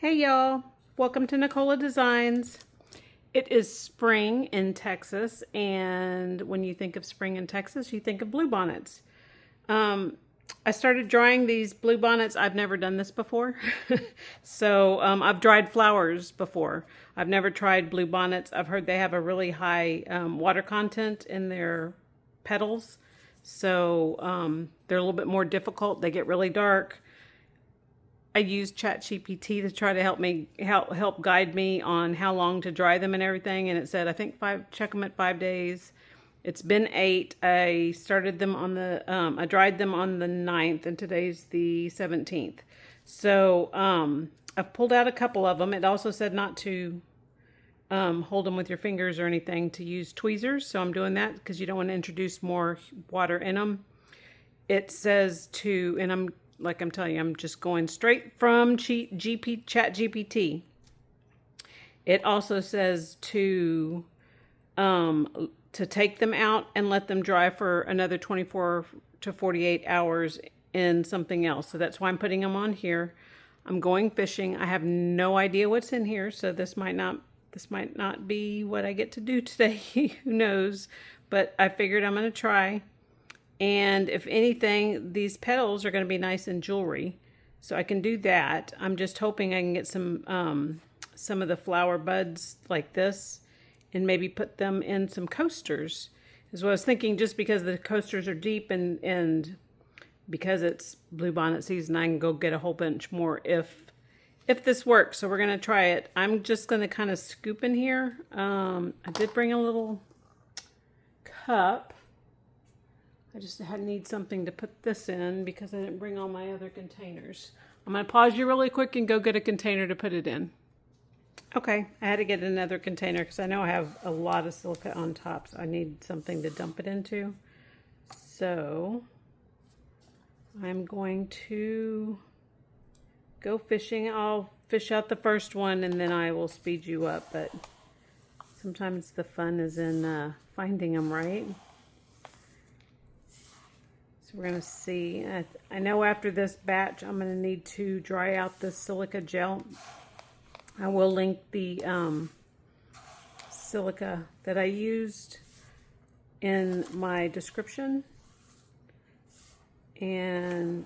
Hey y'all, welcome to Nicola Designs. It is spring in Texas, and when you think of spring in Texas, you think of bluebonnets. I started drying these bluebonnets. I've never done this before. So I've dried flowers before. I've never tried bluebonnets. I've heard they have a really high water content in their petals. So they're a little bit more difficult. They get really dark. I used ChatGPT to try to help guide me on how long to dry them and everything, and it said I think check them at 5 days. It's been 8. I started them on the I dried them on the 9th, and today's the 17th. So I've pulled out a couple of them. It also said not to hold them with your fingers or anything, to use tweezers. So I'm doing that because you don't want to introduce more water in them. It says to, and I'm telling you, I'm just going straight from ChatGPT. It also says to take them out and let them dry for another 24 to 48 hours in something else. So that's why I'm putting them on here. I'm going fishing. I have no idea what's in here, so this might not be what I get to do today. Who knows? But I figured I'm going to try. And if anything, these petals are going to be nice in jewelry, so I can do that. I'm just hoping I can get some of the flower buds like this and maybe put them in some coasters is what I was thinking, just because the coasters are deep and because it's bluebonnet season, I can go get a whole bunch more if this works. So we're going to try it. I'm just going to kind of scoop in here. I did bring a little cup. I just need something to put this in because I didn't bring all my other containers. I'm going to pause you really quick and go get a container to put it in. Okay, I had to get another container because I know I have a lot of silica on top, so I need something to dump it into. So I'm going to go fishing. I'll fish out the first one and then I will speed you up, but sometimes the fun is in finding them, right? We're going to see. I know after this batch I'm going to need to dry out this silica gel. I will link the silica that I used in my description. And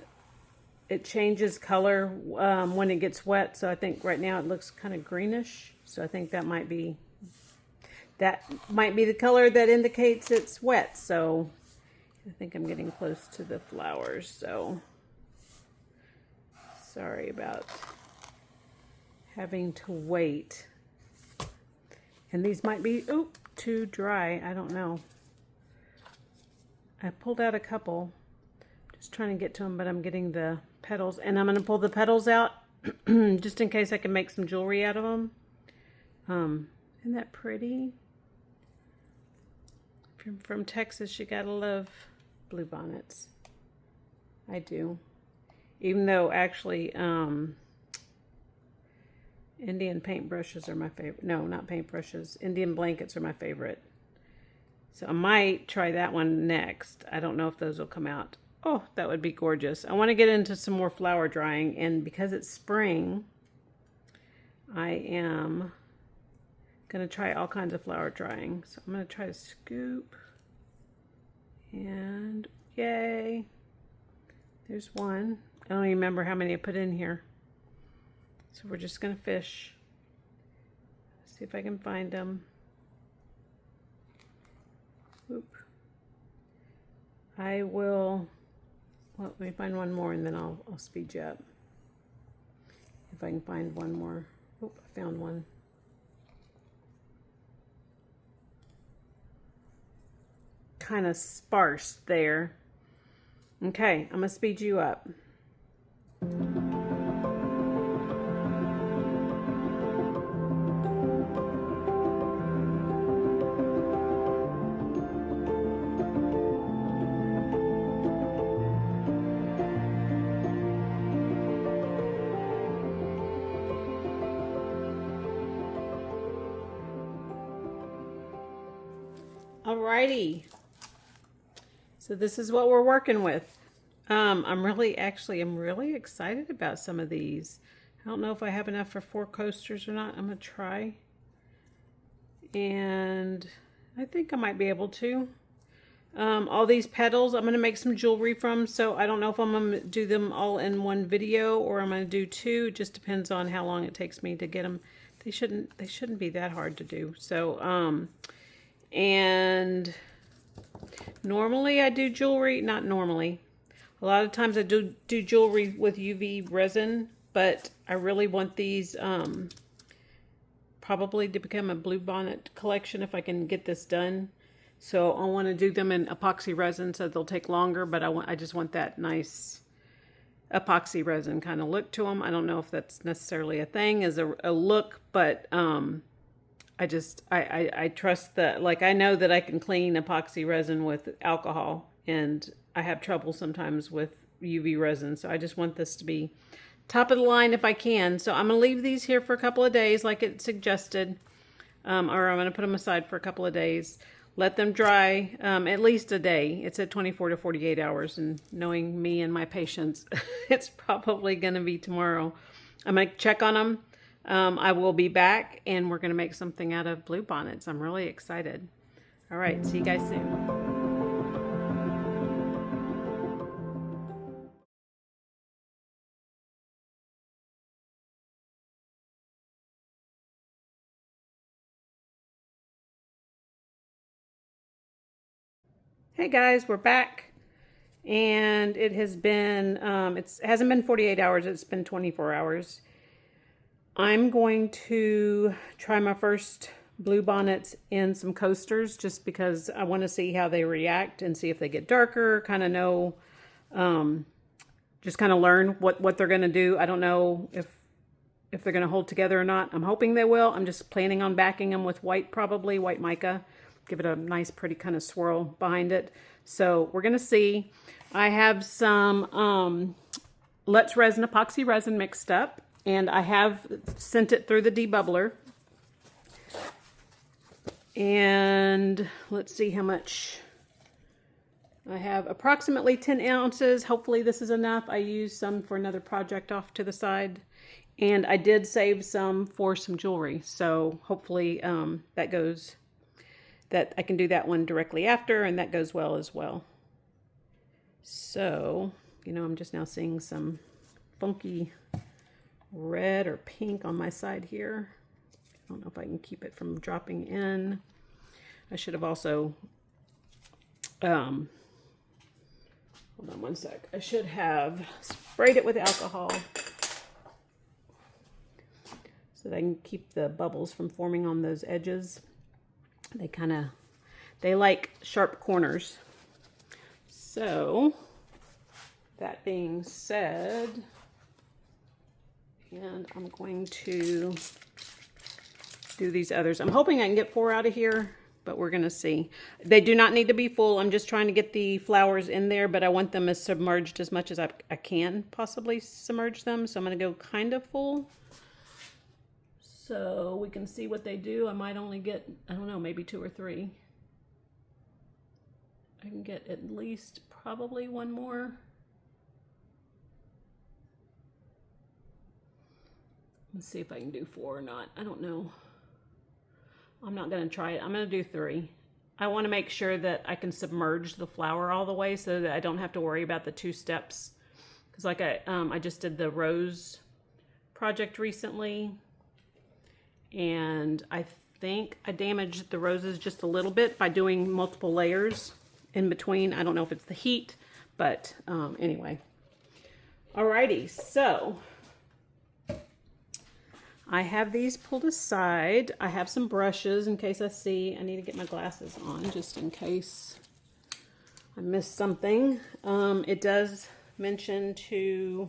it changes color when it gets wet. So I think right now it looks kind of greenish. So I think that might be the color that indicates it's wet. So I think I'm getting close to the flowers, so sorry about having to wait. And these might be too dry. I don't know. I pulled out a couple, just trying to get to them, but I'm getting the petals, and I'm going to pull the petals out just in case I can make some jewelry out of them. Isn't that pretty? From Texas, you gotta love bluebonnets. I do. Even though actually Indian paintbrushes are my favorite. No, not paintbrushes. Indian blankets are my favorite. So I might try that one next. I don't know if those will come out. Oh, that would be gorgeous. I want to get into some more flower drying, and because it's spring, I am going to try all kinds of flower drying. So I'm going to try to scoop. And yay, there's one. I don't even remember how many I put in here. So we're just going to fish. See if I can find them. Oop. I will, well, let me find one more and then I'll speed you up. If I can find one more. Oh, I found one. Kind of sparse there. Okay, I'm gonna speed you up. Alrighty. So this is what we're working with. I'm really excited about some of these I don't know if I have enough for 4 coasters or not. I'm going to try. And I think I might be able to. All these petals I'm going to make some jewelry from, so I don't know if I'm going to do them all in one video or I'm going to do 2. It just depends on how long it takes me to get them. They shouldn't be that hard to do. So and normally I do jewelry, not normally. A lot of times I do jewelry with UV resin, but I really want these probably to become a bluebonnet collection if I can get this done. So I want to do them in epoxy resin, so they'll take longer, but I just want that nice epoxy resin kind of look to them. I don't know if that's necessarily a thing as a look, but I trust that, like, I know that I can clean epoxy resin with alcohol, and I have trouble sometimes with UV resin, so I just want this to be top of the line if I can. So I'm going to leave these here for a couple of days like it suggested, or I'm going to put them aside for a couple of days. Let them dry at least a day. It's at 24 to 48 hours, and knowing me and my patience, it's probably going to be tomorrow. I'm going to check on them. I will be back, and we're going to make something out of bluebonnets. I'm really excited. All right, see you guys soon. Hey guys, we're back, and it has been, it hasn't been 48 hours, it's been 24 hours. I'm going to try my first bluebonnets in some coasters just because I want to see how they react and see if they get darker, kind of know, just kind of learn what they're going to do. I don't know if they're going to hold together or not. I'm hoping they will. I'm just planning on backing them with white, probably white mica. Give it a nice, pretty kind of swirl behind it. So we're going to see. I have some letsresin epoxy resin mixed up, and I have sent it through the debubbler. And let's see how much. I have approximately 10 ounces. Hopefully this is enough. I used some for another project off to the side. And I did save some for some jewelry. So hopefully that I can do that one directly after, and that goes well as well. So, you know, I'm just now seeing some funky red or pink on my side here. I don't know if I can keep it from dropping in. I should have also, hold on one sec. I should have sprayed it with alcohol so that I can keep the bubbles from forming on those edges. They like sharp corners. So, that being said, and I'm going to do these others. I'm hoping I can get 4 out of here, but we're going to see. They do not need to be full. I'm just trying to get the flowers in there, but I want them as submerged as much as I can possibly submerge them. So I'm going to go kind of full, so we can see what they do. I might only get, I don't know, maybe 2 or 3. I can get at least probably 1 more. Let's see if I can do 4 or not. I don't know. I'm not going to try it. I'm going to do 3. I want to make sure that I can submerge the flower all the way so that I don't have to worry about the 2 steps. Because like I just did the rose project recently, and I think I damaged the roses just a little bit by doing multiple layers in between. I don't know if it's the heat, but anyway. Alrighty, so I have these pulled aside. I have some brushes in case I need to get my glasses on just in case I missed something. It does mention to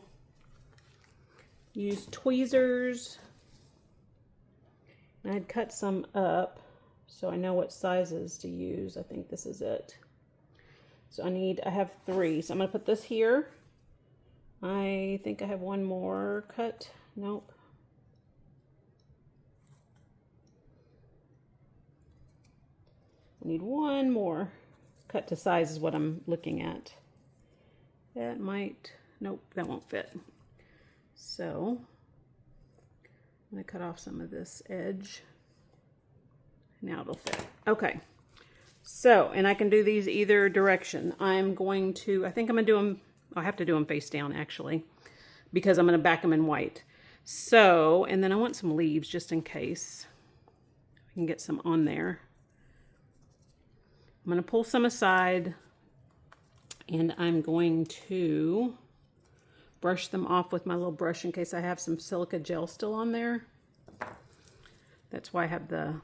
use tweezers. And I'd cut some up so I know what sizes to use. I think this is it. So I have 3. So I'm going to put this here. I think I have 1 more cut. Nope. I need 1 more cut to size is what I'm looking at. That might, nope, that won't fit. So I'm going to cut off some of this edge. Now it'll fit. Okay. So, and I can do these either direction. I'm going to, I think I'm going to do them, I'll have to do them face down actually, because I'm going to back them in white. So, and then I want some leaves just in case I can get some on there. I'm going to pull some aside and I'm going to brush them off with my little brush in case I have some silica gel still on there. That's why I have the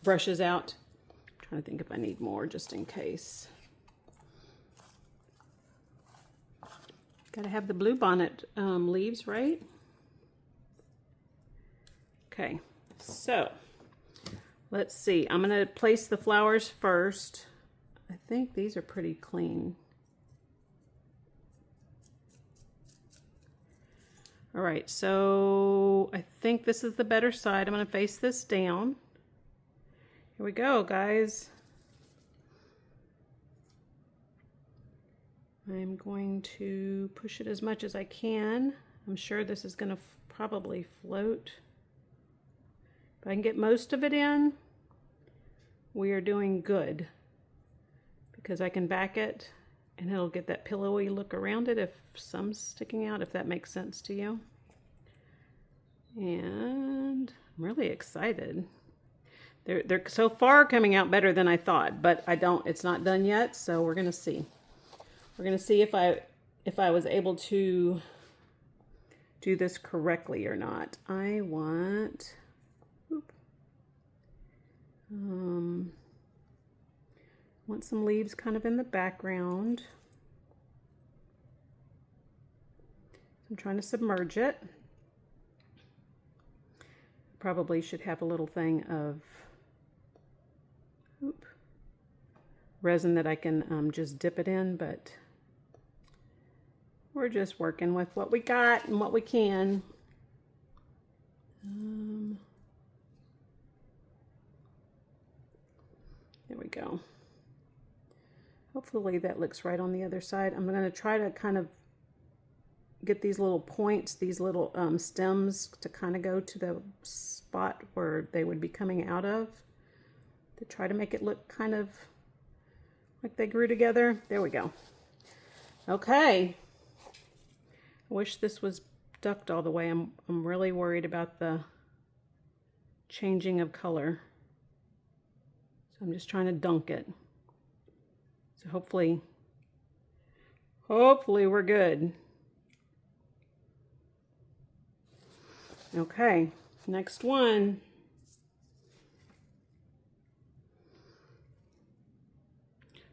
brushes out. I'm trying to think if I need more just in case. Gotta have the bluebonnet leaves, right? Okay, so let's see. I'm gonna place the flowers first. I think these are pretty clean. All right, so I think this is the better side. I'm going to face this down. Here we go, guys. I'm going to push it as much as I can. I'm sure this is going to probably float. If I can get most of it in, we are doing good. Because I can back it and it'll get that pillowy look around it if some's sticking out, if that makes sense to you. And I'm really excited. They're so far coming out better than I thought, but it's not done yet, so we're gonna see. We're gonna see if I was able to do this correctly or not. I want some leaves kind of in the background. I'm trying to submerge it. Probably should have a little thing of resin that I can just dip it in, but we're just working with what we got and what we can. There we go. Hopefully that looks right on the other side. I'm going to try to kind of get these little points, these little stems to kind of go to the spot where they would be coming out of, to try to make it look kind of like they grew together. There we go. Okay. I wish this was ducked all the way. I'm really worried about the changing of color. So I'm just trying to dunk it. So hopefully we're good. Okay, next one.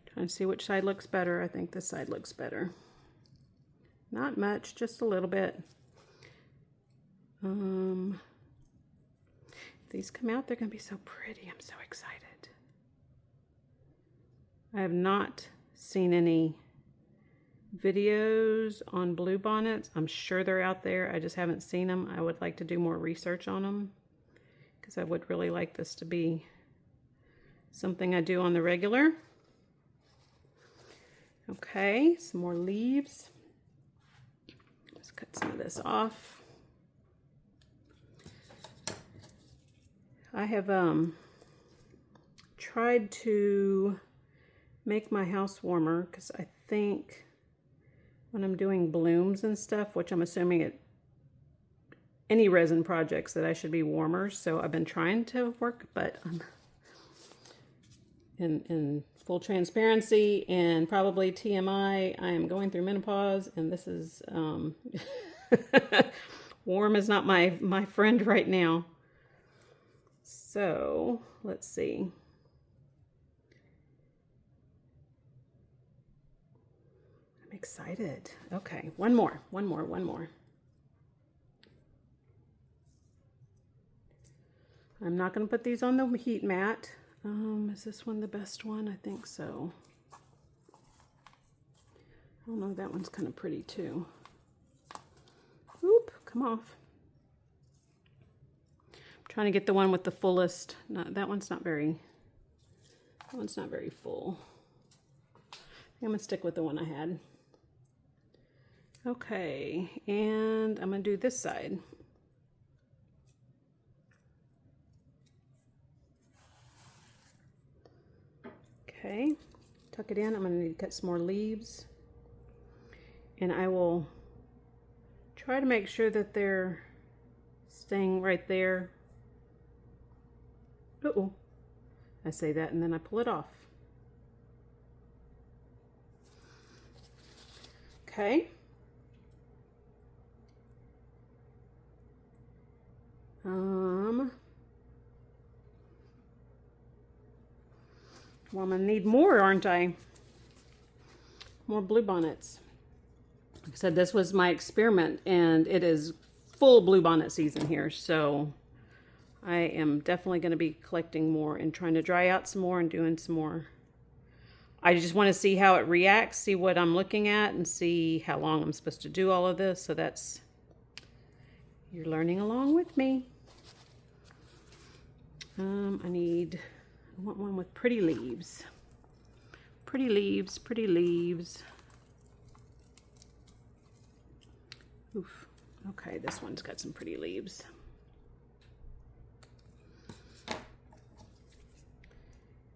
Trying to see which side looks better. I think this side looks better. Not much, just a little bit. If these come out, they're gonna be so pretty. I'm so excited. I have not seen any videos on bluebonnets. I'm sure they're out there. I just haven't seen them. I would like to do more research on them because I would really like this to be something I do on the regular. Okay, some more leaves. Let's cut some of this off. I have tried to make my house warmer because I think when I'm doing blooms and stuff, which I'm assuming any resin projects that I should be warmer, so I've been trying to work, but in full transparency and probably TMI, I am going through menopause, and this is warm is not my friend right now. So let's see. Excited. Okay, one more. I'm not going to put these on the heat mat. Is this one the best one? I think so. I don't know, that one's kind of pretty too. Oop, come off. I'm trying to get the one with the fullest. No, that one's not very full. I think I'm going to stick with the one I had. Okay, and I'm going to do this side. Okay, tuck it in. I'm going to need to cut some more leaves. And I will try to make sure that they're staying right there. Uh-oh. I say that and then I pull it off. Okay. Well, I'm gonna need more, aren't I? More bluebonnets. Like I said, this was my experiment, and it is full bluebonnet season here, so I am definitely going to be collecting more and trying to dry out some more and doing some more. I just want to see how it reacts, see what I'm looking at, and see how long I'm supposed to do all of this. So that's, you're learning along with me. I want one with pretty leaves. Pretty leaves, pretty leaves. Oof. Okay, this one's got some pretty leaves.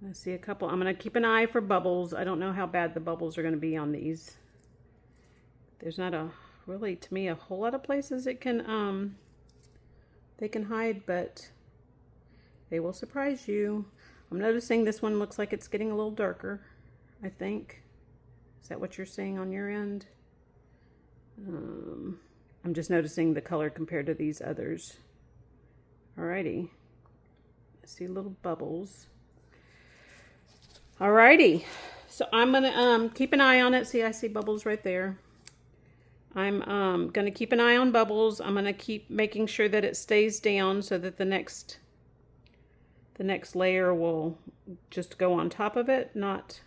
I see a couple. I'm going to keep an eye for bubbles. I don't know how bad the bubbles are going to be on these. There's not a really, to me, a whole lot of places it can they can hide, but they will surprise you. I'm noticing this one looks like it's getting a little darker, I think. Is that what you're seeing on your end? I'm just noticing the color compared to these others. Alrighty. I see little bubbles. Alrighty. So I'm gonna keep an eye on it. See, I see bubbles right there. I'm gonna keep an eye on bubbles. I'm gonna keep making sure that it stays down so that the next layer will just go on top of it, not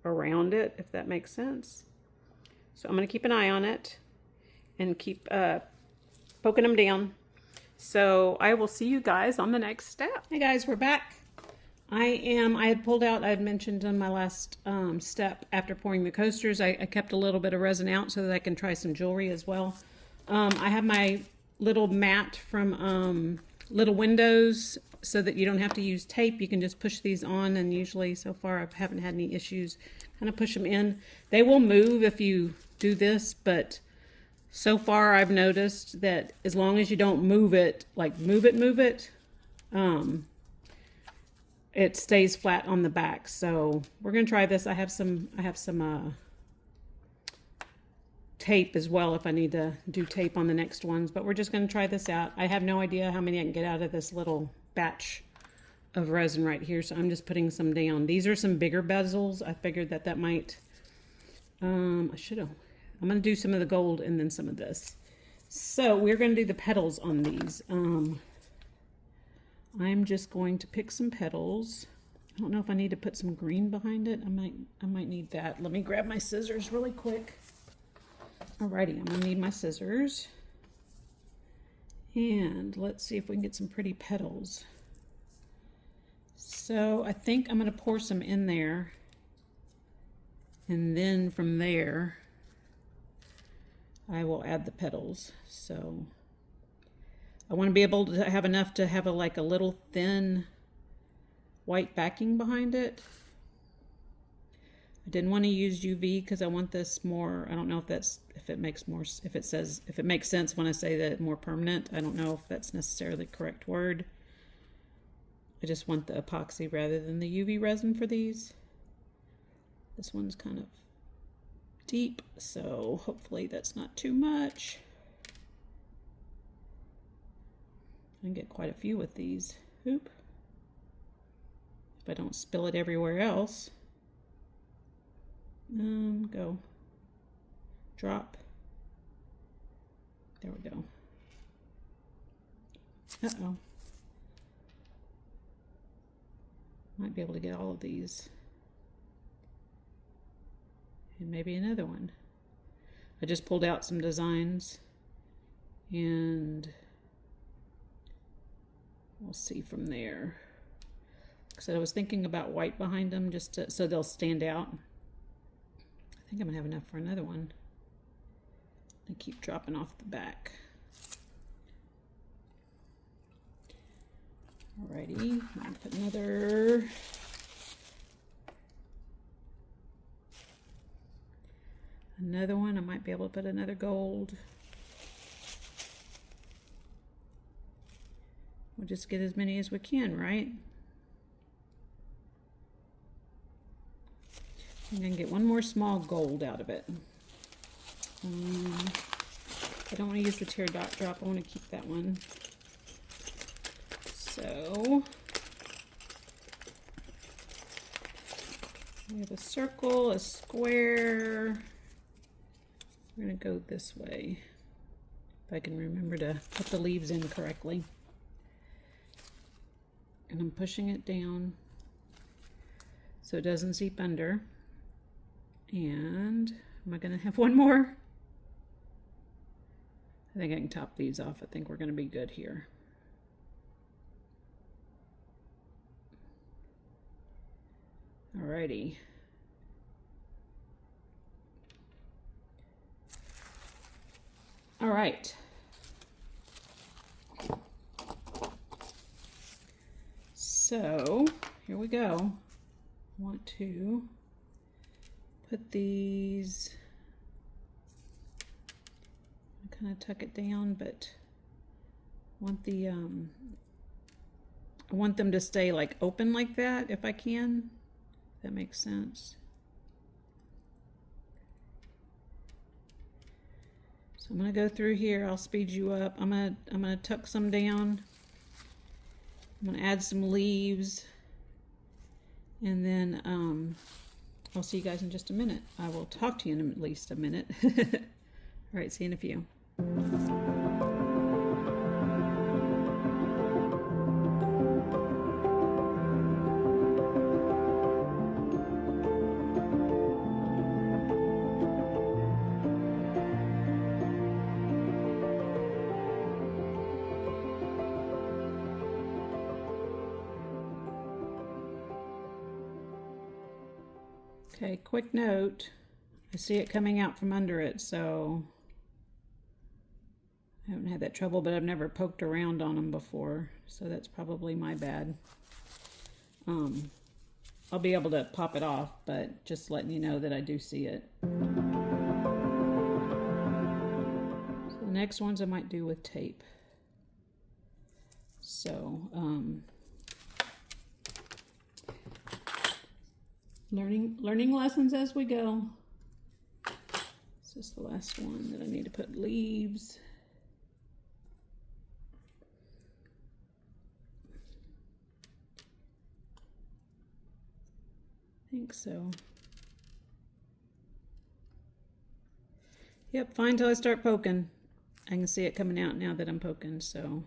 around it, if that makes sense. So I'm gonna keep an eye on it and keep poking them down. So I will see you guys on the next step. Hey guys, we're back. I had pulled out, I had mentioned in my last step after pouring the coasters, I kept a little bit of resin out so that I can try some jewelry as well. I have my little mat from Little Windows so that you don't have to use tape. You can just push these on, and usually so far I haven't had any issues. Kind of push them in. They will move if you do this, but so far I've noticed that as long as you don't move it, like move it, it stays flat on the back. So we're gonna try this. I have some tape as well if I need to do tape on the next ones, but we're just gonna try this out. I have no idea how many I can get out of this little batch of resin right here, so I'm just putting some down. These are some bigger bezels. I figured that might, I'm gonna do some of the gold and then some of this. So we're gonna do the petals on these. I'm just going to pick some petals. I don't know if I need to put some green behind it. I might need that. Let me grab my scissors really quick. Alrighty, I'm gonna need my scissors. And let's see if we can get some pretty petals. So I think I'm gonna pour some in there. And then from there, I will add the petals. So I want to be able to have enough to have like a little thin white backing behind it. I didn't want to use UV because I want this more, I don't know if it makes sense when I say that more permanent. I don't know if that's necessarily the correct word. I just want the epoxy rather than the UV resin for these. This one's kind of deep, so hopefully that's not too much. I can get quite a few with these. Oop. If I don't spill it everywhere else. Go. Drop. There we go. Uh-oh. Might be able to get all of these. And maybe another one. I just pulled out some designs and we'll see from there. So I was thinking about white behind them just so they'll stand out. I think I'm gonna have enough for another one. They keep dropping off the back. Alrighty, I'm gonna put another one. I might be able to put another gold. We'll just get as many as we can, right? I'm gonna get one more small gold out of it. I don't want to use the teardrop. I want to keep that one. So we have a circle, a square. We're going to go this way, if I can remember to put the leaves in correctly. And I'm pushing it down so it doesn't seep under. And am I going to have one more? I think I can top these off. I think we're going to be good here. Alrighty. All right. So here we go. I want to put these, kind of tuck it down, but want the I want them to stay like open like that if I can. If that makes sense. So I'm gonna go through here. I'll speed you up. I'm gonna tuck some down. I'm gonna add some leaves, and then I'll see you guys in just a minute. I will talk to you in at least a minute. All right, see you in a few. Okay, quick note, I see it coming out from under it, so I haven't had that trouble, but I've never poked around on them before, so that's probably my bad. I'll be able to pop it off, but just letting you know that I do see it. So the next ones I might do with tape. So, learning lessons as we go. This is the last one that I need to put leaves. I think so. Yep, fine till I start poking. I can see it coming out now that I'm poking, so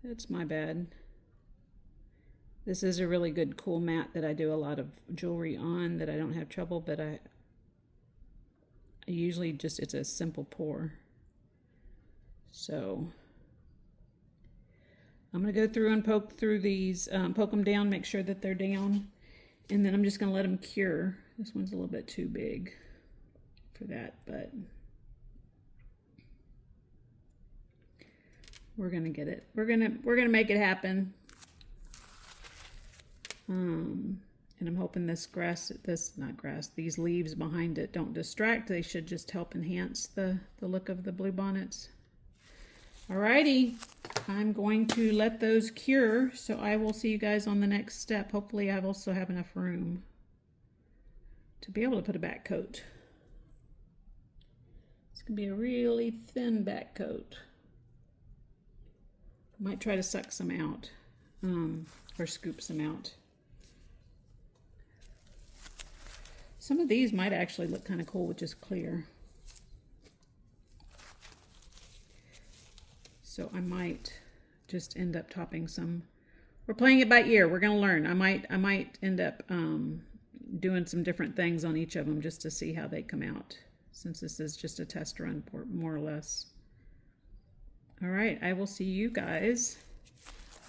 that's my bad. This is a really good cool mat that I do a lot of jewelry on that I don't have trouble, but I usually just, it's a simple pour. So I'm going to go through and poke through these, poke them down, make sure that they're down, and then I'm just going to let them cure. This one's a little bit too big for that, but we're going to get it. We're going to make it happen. And I'm hoping these leaves behind it don't distract. They should just help enhance the look of the bluebonnets. Alrighty, I'm going to let those cure, so I will see you guys on the next step. Hopefully I also have enough room to be able to put a back coat. It's going to be a really thin back coat. I might try to suck some out, or scoop some out. Some of these might actually look kind of cool with just clear. So I might just end up topping some. We're playing it by ear. We're going to learn. I might end up doing some different things on each of them just to see how they come out, since this is just a test run, more or less. All right, I will see you guys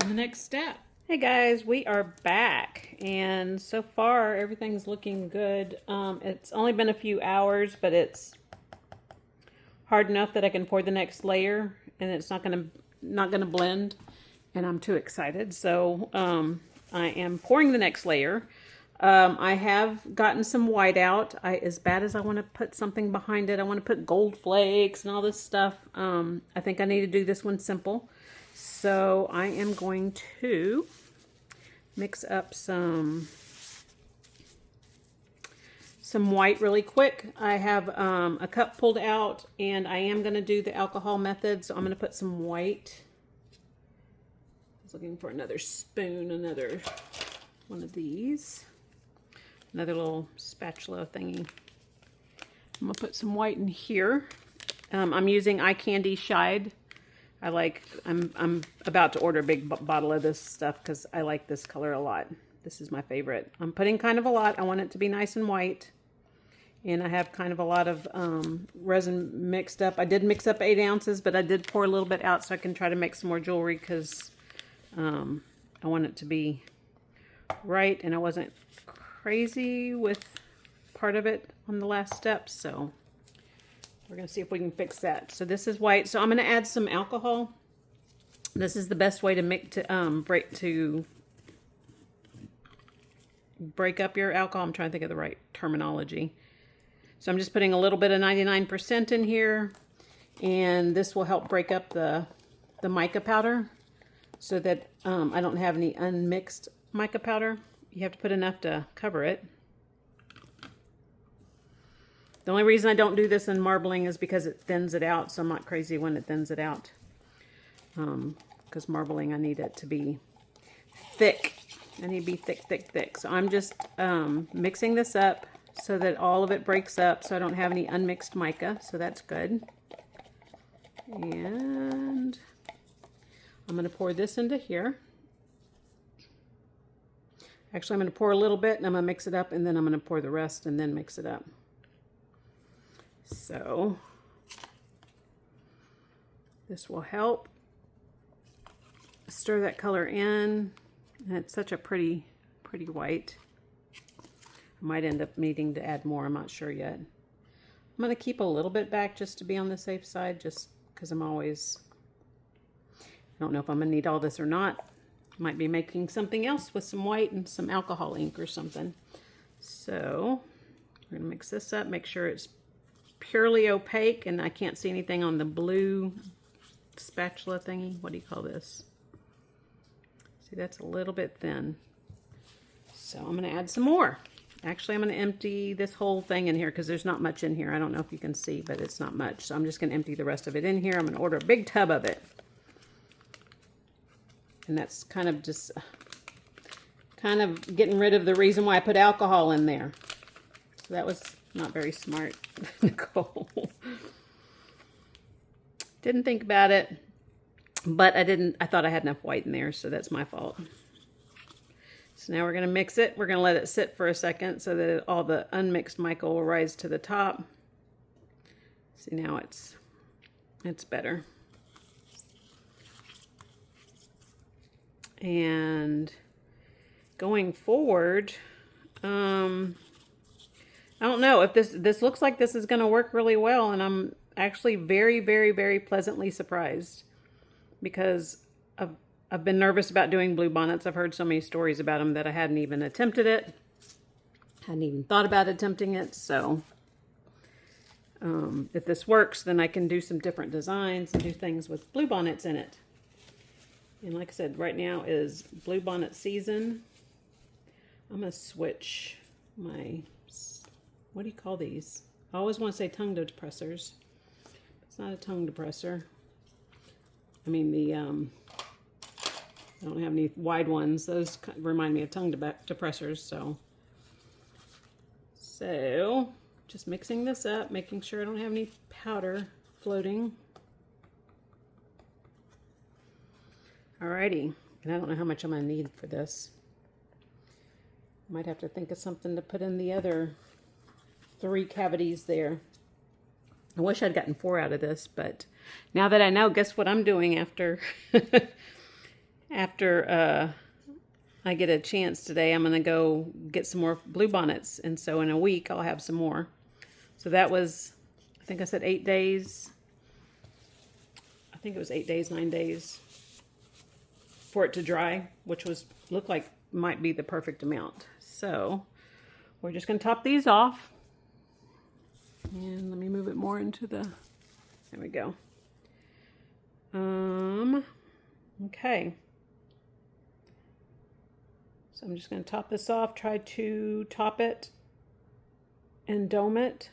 on the next step. Hey guys, we are back, and so far everything's looking good. It's only been a few hours, but it's hard enough that I can pour the next layer and it's not gonna blend, and I'm too excited. So I am pouring the next layer. I have gotten some white out. As bad as I want to put something behind it, I want to put gold flakes and all this stuff. I think I need to do this one simple. So I am going to mix up some white really quick. I have a cup pulled out, and I am going to do the alcohol method. So I'm going to put some white. I was looking for another spoon, another one of these. Another little spatula thingy. I'm going to put some white in here. I'm using eye candy shide. I'm about to order a big bottle of this stuff because I like this color a lot. This is my favorite. I'm putting kind of a lot. I want it to be nice and white. And I have kind of a lot of resin mixed up. I did mix up 8 ounces, but I did pour a little bit out so I can try to make some more jewelry because I want it to be right. And I wasn't crazy with part of it on the last step. So we're going to see if we can fix that. So this is white. So I'm going to add some alcohol. This is the best way to break up your alcohol. I'm trying to think of the right terminology. So I'm just putting a little bit of 99% in here, and this will help break up the mica powder so that I don't have any unmixed mica powder. You have to put enough to cover it. The only reason I don't do this in marbling is because it thins it out, so I'm not crazy when it thins it out. Because marbling, I need it to be thick. I need to be thick, thick, thick. So I'm just mixing this up so that all of it breaks up so I don't have any unmixed mica. So that's good. And I'm going to pour this into here. Actually, I'm going to pour a little bit and I'm going to mix it up, and then I'm going to pour the rest and then mix it up. So this will help stir that color in. And it's such a pretty white. I might end up needing to add more. I'm not sure yet. I'm going to keep a little bit back just to be on the safe side, just because I don't know if I'm going to need all this or not. Might be making something else with some white and some alcohol ink or something. So we're going to mix this up, make sure it's purely opaque, and I can't see anything on the blue spatula thingy. What do you call this? See, that's a little bit thin. So I'm going to add some more. Actually, I'm going to empty this whole thing in here because there's not much in here. I don't know if you can see, but it's not much. So I'm just going to empty the rest of it in here. I'm going to order a big tub of it. And that's kind of just getting rid of the reason why I put alcohol in there. So that was not very smart, Nicole. Didn't think about it, but I thought I had enough white in there, so that's my fault. So now we're going to mix it. We're going to let it sit for a second so that all the unmixed mica will rise to the top. See, now it's better. And going forward, I don't know if this looks like this is going to work really well, and I'm actually very, very, very pleasantly surprised because I've been nervous about doing bluebonnets. I've heard so many stories about them that I hadn't even attempted it. Hadn't even thought about attempting it. So if this works, then I can do some different designs and do things with bluebonnets in it. And like I said, right now is bluebonnet season. I'm going to switch my, what do you call these? I always want to say tongue depressors. It's not a tongue depressor. I mean I don't have any wide ones. Those remind me of tongue depressors. So just mixing this up, making sure I don't have any powder floating. Alrighty, and I don't know how much I'm going to need for this. Might have to think of something to put in the other 3 cavities there. I wish I'd gotten 4 out of this, but now that I know, guess what I'm doing after I get a chance today? I'm going to go get some more bluebonnets, and so in a week I'll have some more. So that was, I think I said 8 days. think it was 8 days, 9 days for it to dry, which looked like might be the perfect amount. So we're just going to top these off. And let me move it more into the, there we go. Okay. So I'm just going to top this off, try to top it and dome it.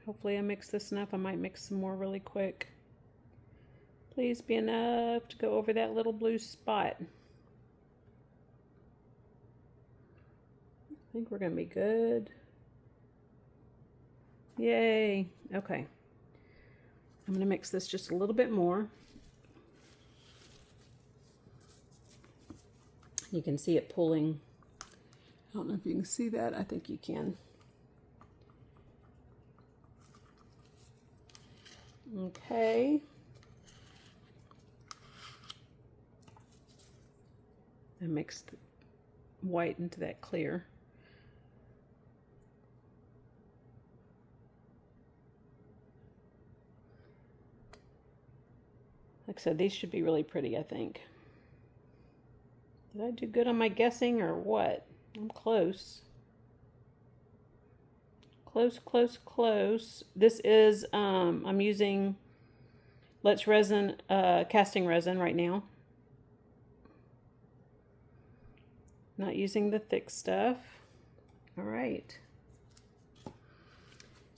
Hopefully I mix this enough. I might mix some more really quick. Please be enough to go over that little blue spot. I think we're going to be good. Yay. Okay. I'm going to mix this just a little bit more. You can see it pulling. I don't know if you can see that. I think you can. Okay. I mixed white into that clear. Like I said, these should be really pretty, I think. Did I do good on my guessing or what? I'm close. Close, close, close. This is, I'm using letsresin, casting resin right now. Not using the thick stuff. All right.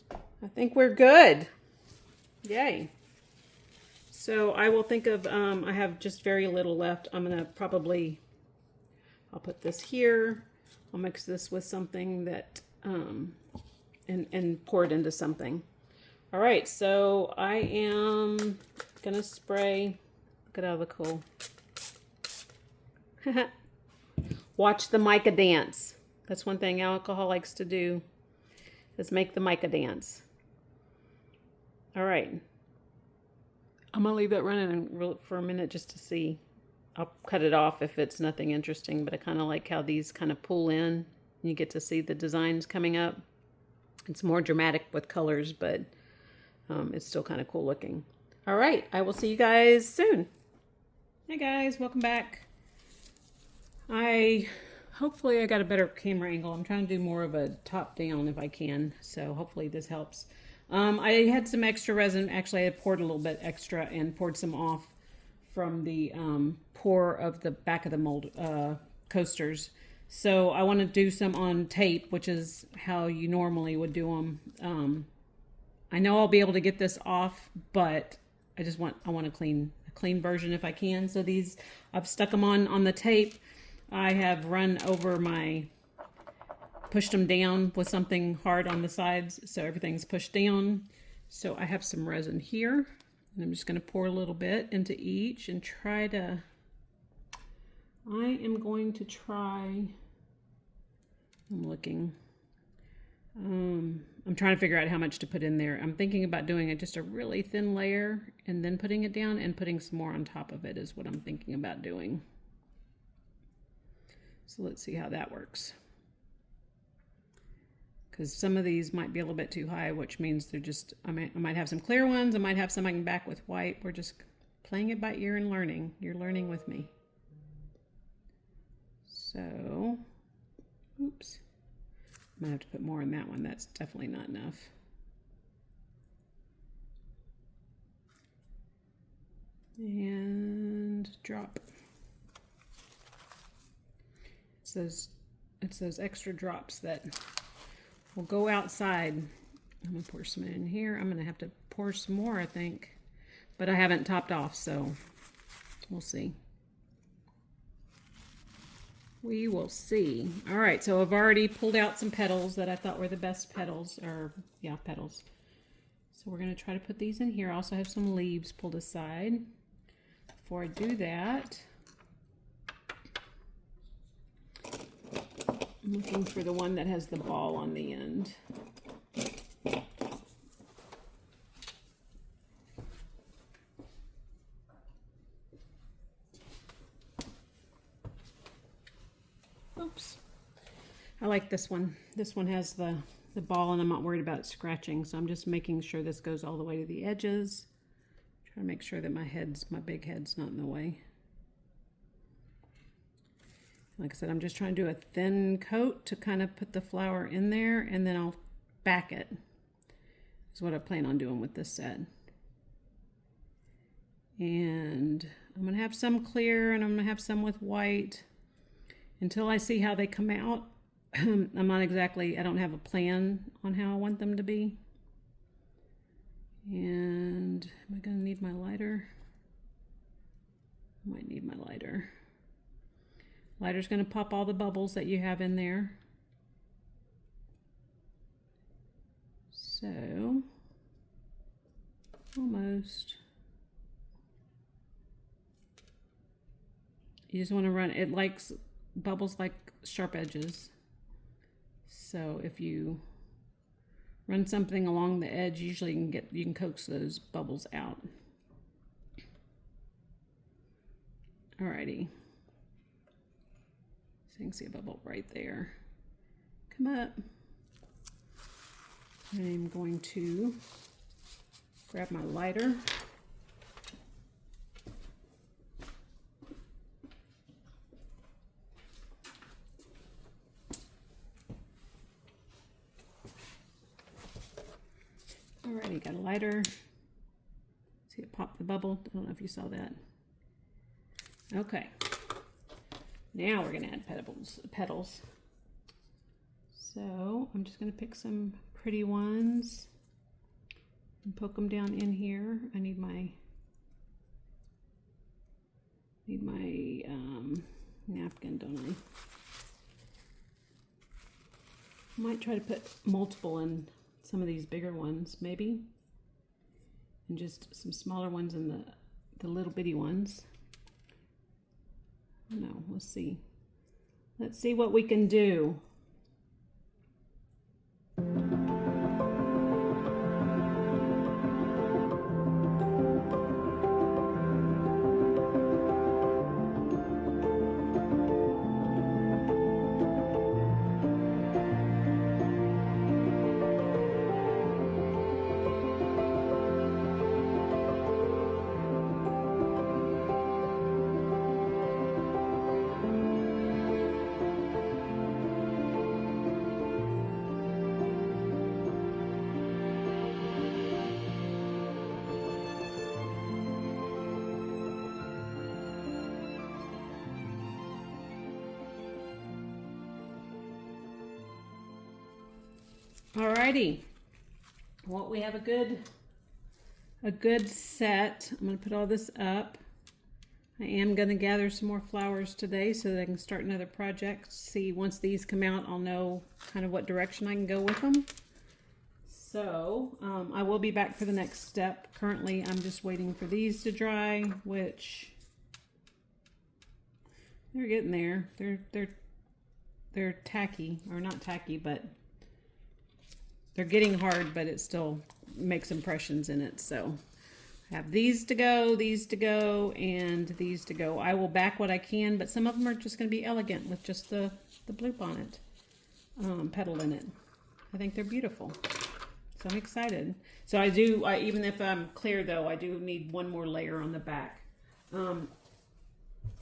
I think we're good. Yay. So I will think of, I have just very little left. I'm going to probably, I'll put this here. I'll mix this with something that, and pour it into something. All right, so I am going to spray, look at how the cool. Watch the mica dance. That's one thing alcohol likes to do, is make the mica dance. All right. I'm going to leave that running for a minute just to see. I'll cut it off if it's nothing interesting, but I kind of like how these kind of pull in. You get to see the designs coming up. It's more dramatic with colors, but it's still kind of cool looking. All right, I will see you guys soon. Hey guys, welcome back. Hopefully I got a better camera angle. I'm trying to do more of a top down if I can, so hopefully this helps. I had some extra resin. Actually, I had poured a little bit extra and poured some off from the pour of the back of the mold coasters. So I want to do some on tape, which is how you normally would do them. I know I'll be able to get this off, but I want a clean version if I can. So these, I've stuck them on the tape. I have run over pushed them down with something hard on the sides, so everything's pushed down. So I have some resin here, and I'm just going to pour a little bit into each and try to, I'm looking, I'm trying to figure out how much to put in there. I'm thinking about doing just a really thin layer and then putting it down and putting some more on top of it is what I'm thinking about doing. So let's see how that works. Because some of these might be a little bit too high, which means they're just, I might have some clear ones. I might have some I can back with white. We're just playing it by ear and learning. You're learning with me. So, oops. I might have to put more in that one. That's definitely not enough. And drop. It's those extra drops that will go outside. I'm gonna pour some in here. I'm gonna have to pour some more, I think, but I haven't topped off, so we'll see. We will see. All right, so I've already pulled out some petals that I thought were the best petals, or yeah, petals. So we're gonna try to put these in here. I also have some leaves pulled aside. Before I do that, I'm looking for the one that has the ball on the end. Oops. I like this one. This one has the ball and I'm not worried about it scratching, so I'm just making sure this goes all the way to the edges. Try to make sure that my big head's not in the way. Like I said, I'm just trying to do a thin coat to kind of put the flower in there, and then I'll back it. Is what I plan on doing with this set. And I'm going to have some clear and I'm going to have some with white until I see how they come out. I don't have a plan on how I want them to be. And am I going to need my lighter? I might need my lighter. Lighter's going to pop all the bubbles that you have in there. So, almost. You just want to run, it likes bubbles like sharp edges. So if you run something along the edge, usually you can coax those bubbles out. Alrighty. So you can see a bubble right there. Come up. I'm going to grab my lighter. Alrighty, got a lighter. See it pop the bubble. I don't know if you saw that. Okay. Now we're going to add petals. So I'm just going to pick some pretty ones and poke them down in here. I need my napkin, don't I? Might try to put multiple in some of these bigger ones, maybe, and just some smaller ones in the little bitty ones. I don't know, we'll see. Let's see what we can do. Alrighty, well, we have a good set. I'm going to put all this up. I am going to gather some more flowers today so that I can start another project. See, once these come out, I'll know kind of what direction I can go with them. So I will be back for the next step. Currently, I'm just waiting for these to dry, which they're getting there. They're tacky, or not tacky, but they're getting hard, but it still makes impressions in it. So I have these to go, and these to go. I will back what I can, but some of them are just going to be elegant with just the bluebonnet petal in it. I think they're beautiful. So I'm excited. So even if I'm clear though, I do need one more layer on the back.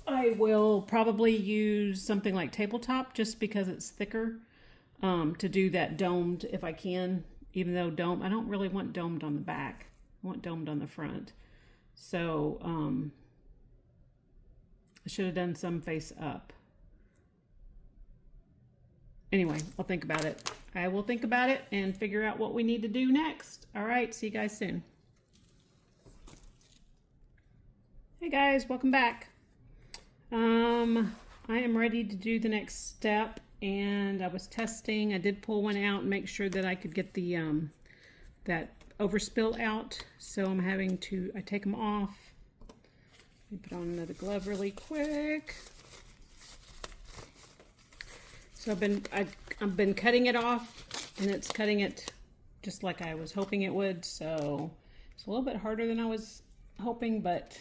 I will probably use something like tabletop just because it's thicker. To do that domed if I can, even though I don't really want domed on the back. I want domed on the front. So I should have done some face up. Anyway, I'll think about it. I will think about it and figure out what we need to do next. All right, see you guys soon. Hey guys, welcome back. I am ready to do the next step. And I was testing. I did pull one out and make sure that I could get the that overspill out. So I'm having to, I take them off. Let me put on another glove really quick. So I've been cutting it off, and it's cutting it just like I was hoping it would. So it's a little bit harder than I was hoping, but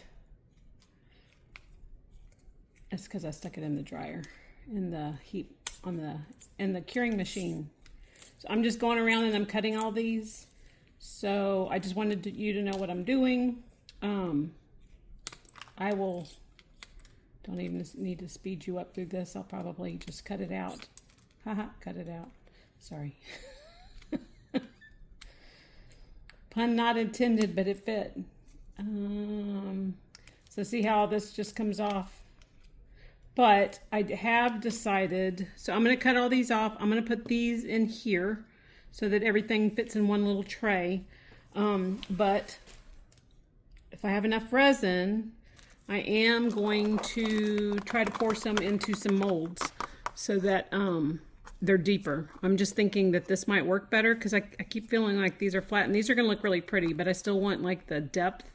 it's because I stuck it in the dryer, in the heat. In the curing machine. So I'm just going around and I'm cutting all these. So I just wanted you to know what I'm doing. I will, don't even need to speed you up through this. I'll probably just cut it out. Haha, cut it out. Sorry. Pun not intended, but it fit. So see how this just comes off? But I have decided, so I'm going to cut all these off. I'm going to put these in here so that everything fits in one little tray. But if I have enough resin, I am going to try to pour some into some molds so that they're deeper. I'm just thinking that this might work better because I keep feeling like these are flat and these are going to look really pretty, but I still want like the depth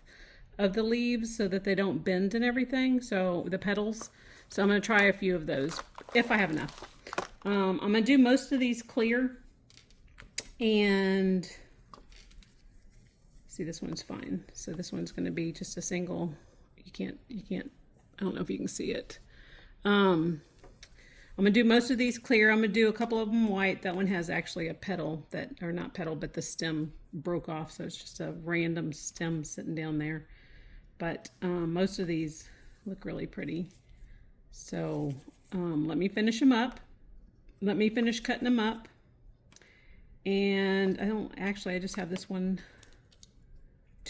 of the leaves so that they don't bend and everything. So the petals. So I'm going to try a few of those if I have enough. I'm going to do most of these clear, and see, this one's fine. So this one's going to be just a single. You can't, I don't know if you can see it. I'm going to do most of these clear. I'm going to do a couple of them white. That one has actually a petal that, or not petal, but the stem broke off. So it's just a random stem sitting down there. But most of these look really pretty. So let me finish them up. Let me finish cutting them up. And I just have this one,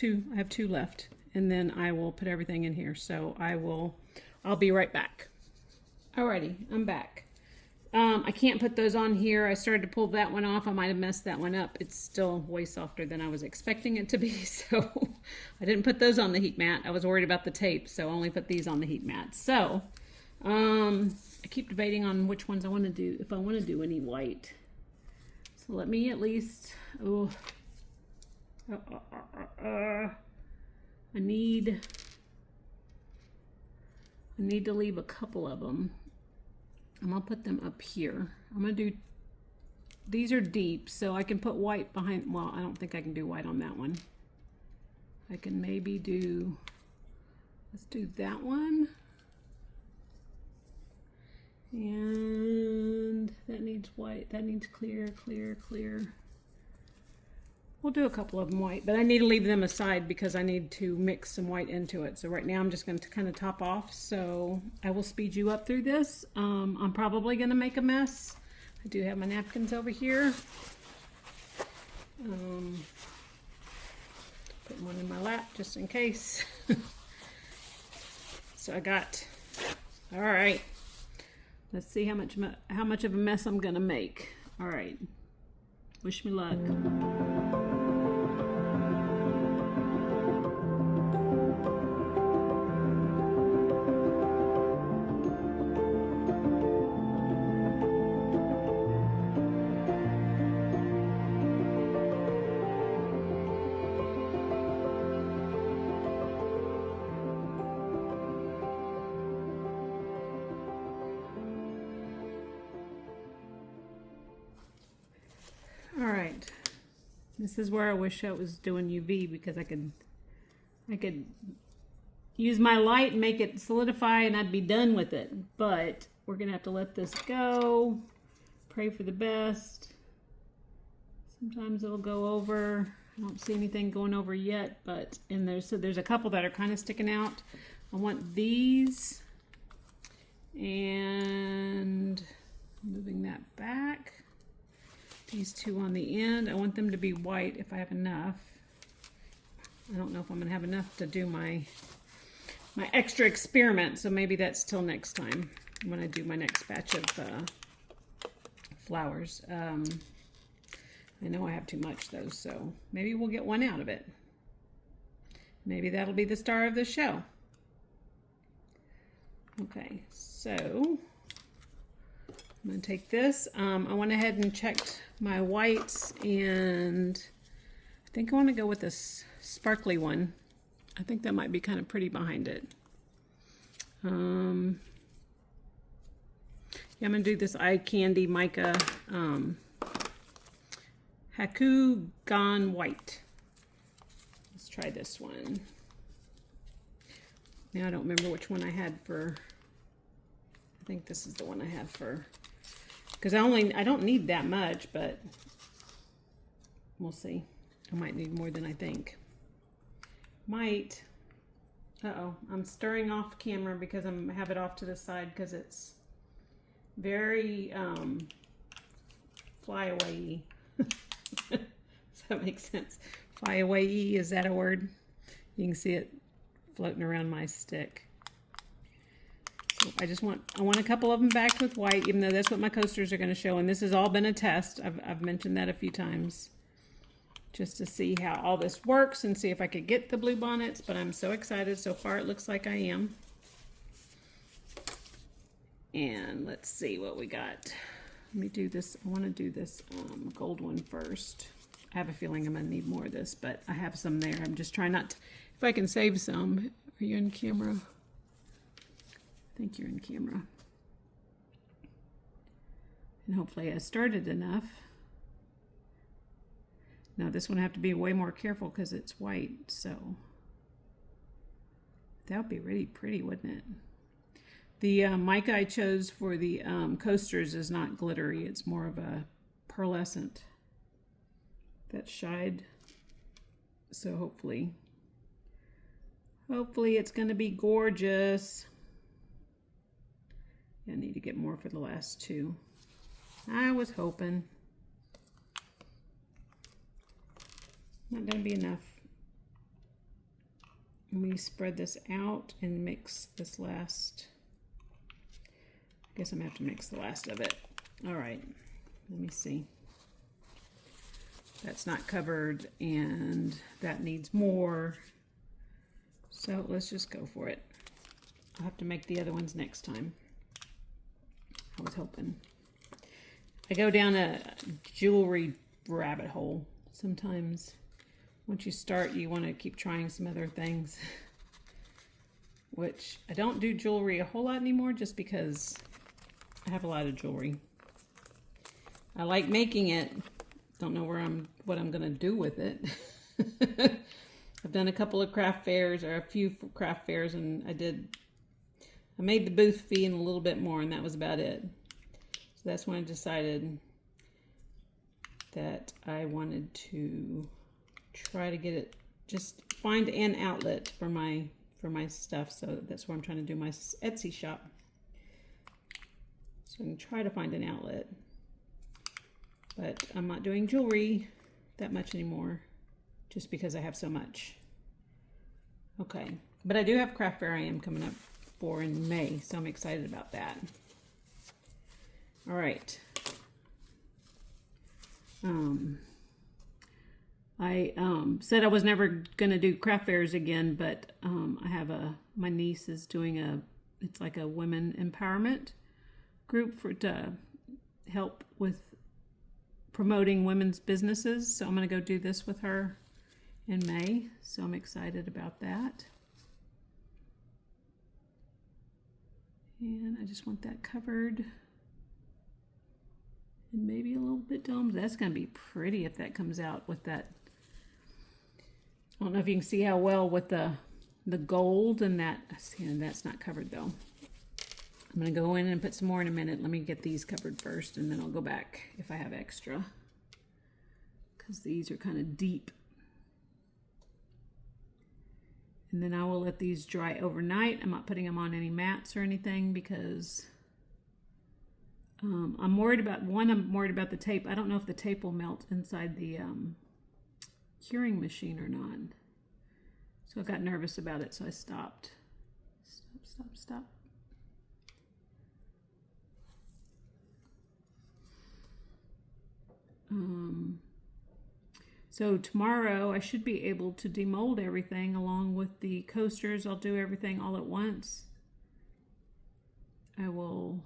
I have two left. And then I will put everything in here. So I'll be right back. Alrighty, I'm back. I can't put those on here. I started to pull that one off. I might have messed that one up. It's still way softer than I was expecting it to be. So I didn't put those on the heat mat. I was worried about the tape. So I only put these on the heat mat. So I keep debating on which ones I want to do, if I want to do any white. So let me at least, I need to leave a couple of them. I'm going to put them up here. I'm going to do, these are deep, so I can put white behind, well, I don't think I can do white on that one. I can maybe do, let's do that one. And that needs white, that needs clear, clear, clear. We'll do a couple of them white, but I need to leave them aside because I need to mix some white into it. So right now I'm just going to kind of top off. So I will speed you up through this. I'm probably going to make a mess. I do have my napkins over here. Put one in my lap just in case. So I got, all right. Let's see how much of a mess I'm going to make. All right. Wish me luck. All right, this is where I wish I was doing UV because I could use my light and make it solidify and I'd be done with it. But we're gonna have to let this go, pray for the best. Sometimes it'll go over. I don't see anything going over yet, but there's a couple that are kind of sticking out. I want these, and moving that back. These two on the end, I want them to be white if I have enough. I don't know if I'm gonna have enough to do my extra experiment, so maybe that's till next time when I do my next batch of flowers. I know I have too much though, so maybe we'll get one out of it. Maybe that'll be the star of the show. Okay, so I'm going to take this. I went ahead and checked my whites, and I think I want to go with this sparkly one. I think that might be kind of pretty behind it. Yeah, I'm going to do this eye candy mica Haku Gone White. Let's try this one. Now I don't remember which one I had for, I think this is the one I had for, because I don't need that much, but we'll see. I might need more than I think. Might. Uh-oh, I'm stirring off camera because I have it off to the side because it's very flyaway. Does that make sense? Flyaway, is that a word? You can see it floating around my stick. So I want a couple of them backed with white, even though that's what my coasters are going to show. And this has all been a test. I've mentioned that a few times, just to see how all this works and see if I could get the blue bonnets. But I'm so excited. So far, it looks like I am. And let's see what we got. Let me do this. I want to do this gold one first. I have a feeling I'm going to need more of this, but I have some there. I'm just trying not to, if I can save some. Are you in camera? I think you're in camera. And hopefully I started enough. Now this one I have to be way more careful because it's white, so that would be really pretty, wouldn't it? The mica I chose for the coasters is not glittery. It's more of a pearlescent that's shied. So hopefully it's going to be gorgeous. I need to get more for the last two. I was hoping. Not going to be enough. Let me spread this out and mix this last. I guess I'm going to have to mix the last of it. All right, let me see. That's not covered and that needs more. So let's just go for it. I'll have to make the other ones next time. I was hoping. I go down a jewelry rabbit hole sometimes. Once you start, you want to keep trying some other things. Which I don't do jewelry a whole lot anymore just because I have a lot of jewelry. I like making it. Don't know what I'm gonna do with it. I've done a couple of craft fairs or a few craft fairs, and I made the booth fee and a little bit more, and that was about it. So that's when I decided that I wanted to try to get it, just find an outlet for my stuff. So that's where I'm trying to do my Etsy shop. So I can try to find an outlet. But I'm not doing jewelry that much anymore, just because I have so much. Okay, but I do have craft fair I am coming up for in May, so I'm excited about that. All right. I said I was never gonna do craft fairs again, but I have my niece is doing it's like a women empowerment group to help with promoting women's businesses. So I'm going to go do this with her in May. So I'm excited about that. And I just want that covered. And maybe a little bit domed. That's going to be pretty if that comes out with that. I don't know if you can see how well with the gold and that. And that's not covered though. I'm going to go in and put some more in a minute. Let me get these covered first, and then I'll go back if I have extra, because these are kind of deep. And then I will let these dry overnight. I'm not putting them on any mats or anything because I'm worried about the tape. I don't know if the tape will melt inside the curing machine or not. So I got nervous about it, so I stopped. Stop. So tomorrow I should be able to demold everything along with the coasters. I'll do everything all at once. I will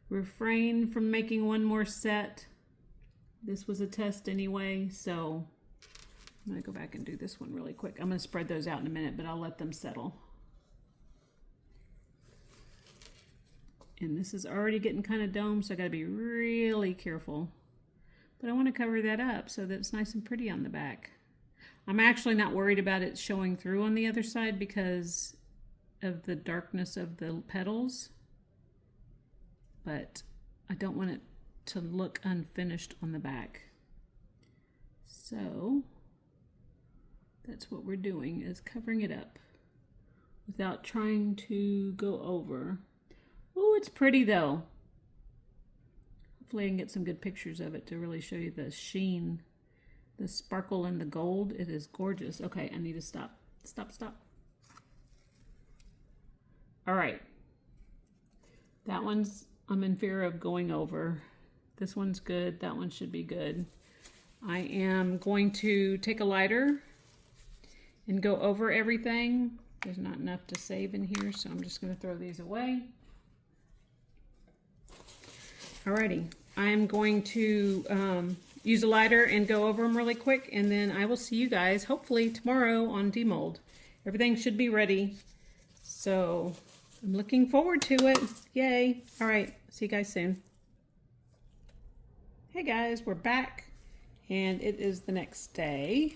refrain from making one more set. This was a test anyway, so I'm going to go back and do this one really quick. I'm going to spread those out in a minute, but I'll let them settle. And this is already getting kind of domed, so I got to be really careful. But I want to cover that up so that it's nice and pretty on the back. I'm actually not worried about it showing through on the other side because of the darkness of the petals. But I don't want it to look unfinished on the back. So that's what we're doing, is covering it up. without trying to go over. Oh, it's pretty though. Hopefully I can get some good pictures of it to really show you the sheen, the sparkle and the gold. It is gorgeous. Okay, I need to stop. Stop. All right. That one's, I'm in fear of going over. This one's good. That one should be good. I am going to take a lighter and go over everything. There's not enough to save in here, so I'm just going to throw these away. Alrighty, I'm going to use a lighter and go over them really quick, and then I will see you guys hopefully tomorrow on demold. Everything should be ready, so I'm looking forward to it. Yay! All right, see you guys soon. Hey guys, we're back, and it is the next day,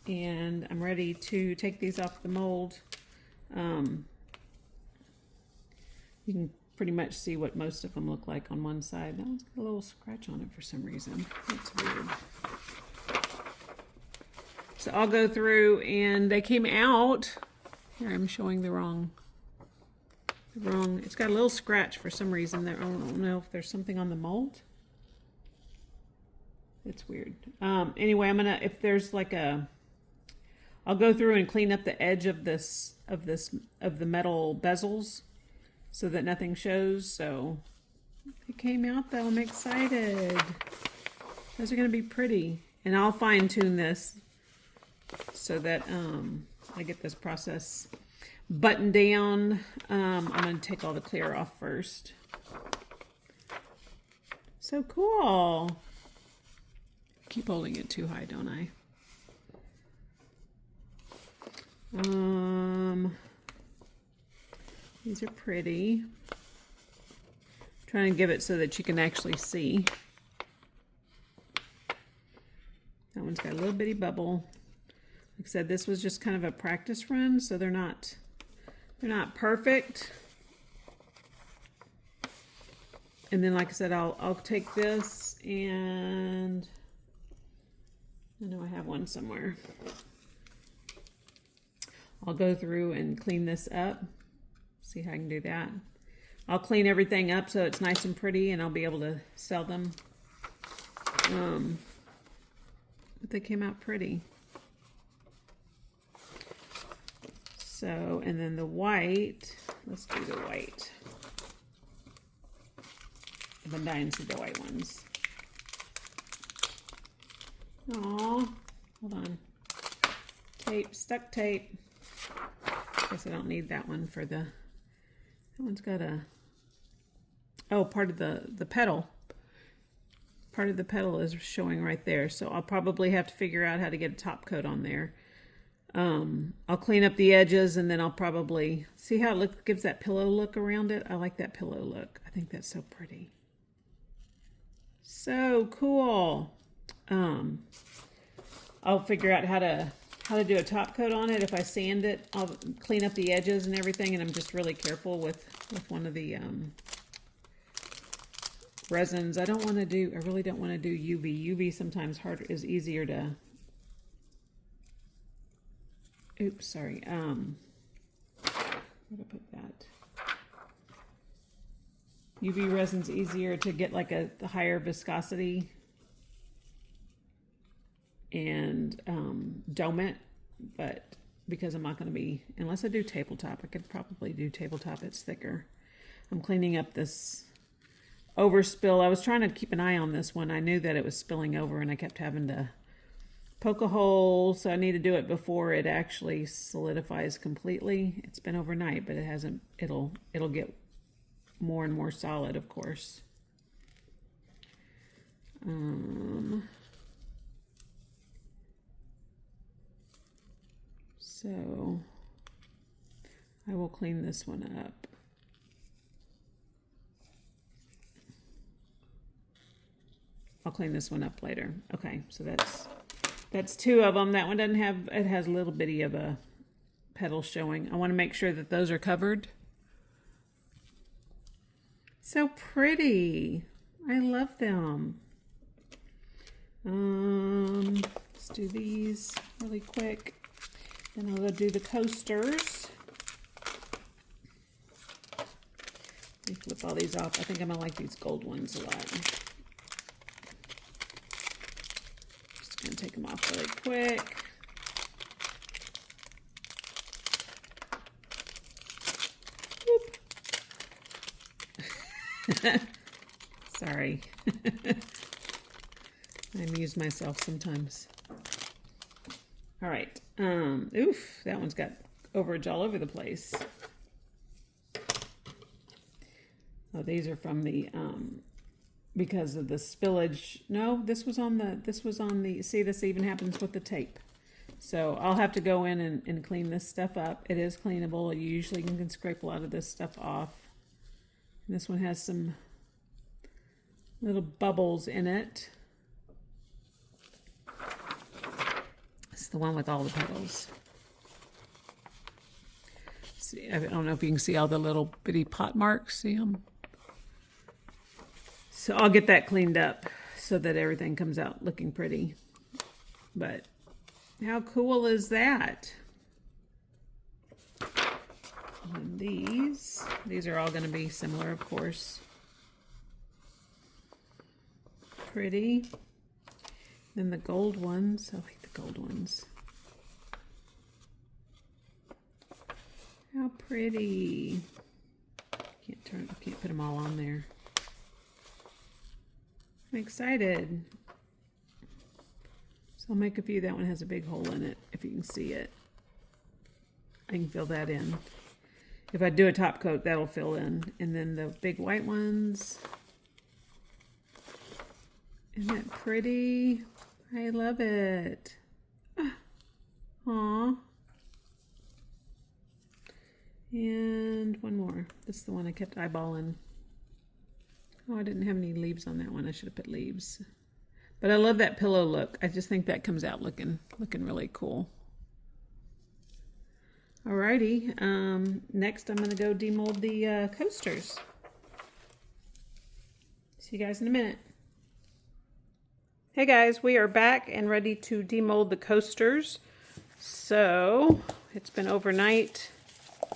and I'm ready to take these off the mold. You can pretty much see what most of them look like on one side. That one's got a little scratch on it for some reason. That's weird. So I'll go through, and they came out. Here, I'm showing the wrong. It's got a little scratch for some reason there. I don't know if there's something on the mold. It's weird. Anyway, I'm gonna, if there's like a, I'll go through and clean up the edge of the metal bezels so that nothing shows. So it came out though. I'm excited. Those are gonna be pretty, and I'll fine tune this so that I get this process buttoned down. I'm gonna take all the clear off first. So cool. Keep holding it too high, don't I? These are pretty. I'm trying to give it so that you can actually see. That one's got a little bitty bubble. Like I said, this was just kind of a practice run, so they're not perfect. And then, like I said, I'll take this, and I know I have one somewhere. I'll go through and clean this up. See how I can do that. I'll clean everything up so it's nice and pretty, and I'll be able to sell them. But they came out pretty. So, and then the white, let's do the white. I've been dying to see the white ones. Aw, hold on. Tape, stuck tape. Guess I don't need that one for the, that one's got a, oh, part of the petal. Part of the petal is showing right there. So I'll probably have to figure out how to get a top coat on there. I'll clean up the edges, and then I'll probably, see how it gives that pillow look around it? I like that pillow look. I think that's so pretty. So cool. I'll figure out how to do a top coat on it. If I sand it, I'll clean up the edges and everything, and I'm just really careful with one of the resins. I really don't want to do UV. UV sometimes is easier to, oops, sorry. Where did I put that? UV resin's easier to get like a higher viscosity and dome it, but because I'm not going to be, unless I do tabletop, I could probably do tabletop. It's thicker. I'm cleaning up this overspill. I was trying to keep an eye on this one. I knew that it was spilling over, and I kept having to poke a hole, so I need to do it before it actually solidifies completely. It's been overnight, but it hasn't. It'll get more and more solid, of course. So I will clean this one up. I'll clean this one up later. Okay, so that's two of them. That one doesn't have, it has a little bitty of a petal showing. I want to make sure that those are covered. So pretty. I love them. Let's do these really quick. Then I'll go do the coasters. me flip all these off. I think I'm gonna like these gold ones a lot. Just gonna take them off really quick. Sorry. I amuse myself sometimes. All right. Oof, that one's got overage all over the place. Oh, these are from the because of the spillage. No, this was on the see, this even happens with the tape. So I'll have to go in and clean this stuff up. It is cleanable. You usually can scrape a lot of this stuff off. And this one has some little bubbles in it. It's the one with all the petals. See, I don't know if you can see all the little bitty pot marks. See them? So I'll get that cleaned up so that everything comes out looking pretty. But how cool is that? And these are all going to be similar, of course. Pretty. Then the gold ones. I like the gold ones. How pretty. Can't put them all on there. I'm excited. So I'll make a few. That one has a big hole in it, if you can see it. I can fill that in. If I do a top coat, that'll fill in. And then the big white ones. Isn't that pretty? I love it. Aww. And one more. This is the one I kept eyeballing. Oh, I didn't have any leaves on that one. I should have put leaves. But I love that pillow look. I just think that comes out looking really cool. Alrighty. Next I'm going to go demold the coasters. See you guys in a minute. Hey guys, we are back and ready to demold the coasters. So it's been overnight.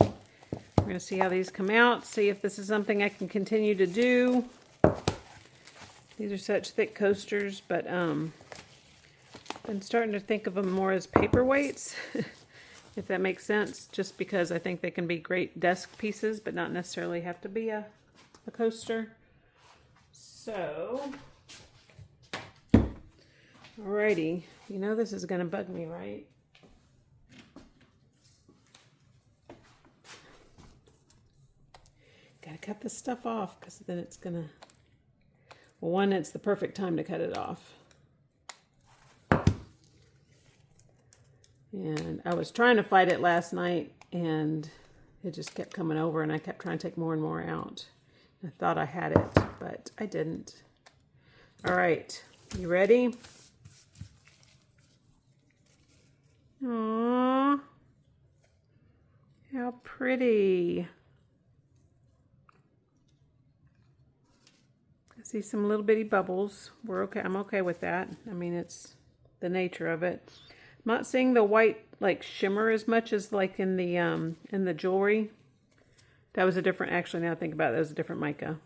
We're going to see how these come out, see if this is something I can continue to do. These are such thick coasters, but I've been starting to think of them more as paperweights, if that makes sense, just because I think they can be great desk pieces, but not necessarily have to be a coaster. So, alrighty, you know this is going to bug me, right? Gotta cut this stuff off, because then it's gonna, well, one, it's the perfect time to cut it off. And I was trying to fight it last night, and it just kept coming over, and I kept trying to take more and more out. I thought I had it, but I didn't. All right, you ready? Aww, how pretty. I see some little bitty bubbles. We're okay. I'm okay with that. I mean, it's the nature of it. I'm not seeing the white like shimmer as much as like in the jewelry. That was a different, actually now I think about it, that was a different mica.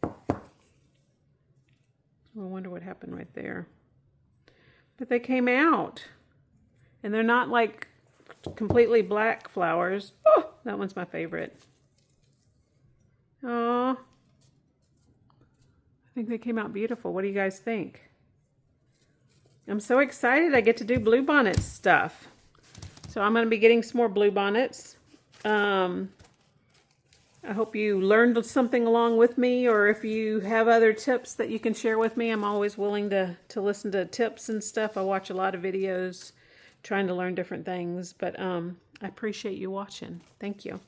I wonder what happened right there. But they came out. And they're not like completely black flowers. Oh, that one's my favorite. Oh, I think they came out beautiful. What do you guys think? I'm so excited I get to do Bluebonnet stuff. So I'm going to be getting some more Bluebonnets. I hope you learned something along with me, or if you have other tips that you can share with me. I'm always willing to listen to tips and stuff. I watch a lot of videos trying to learn different things, but I appreciate you watching. Thank you.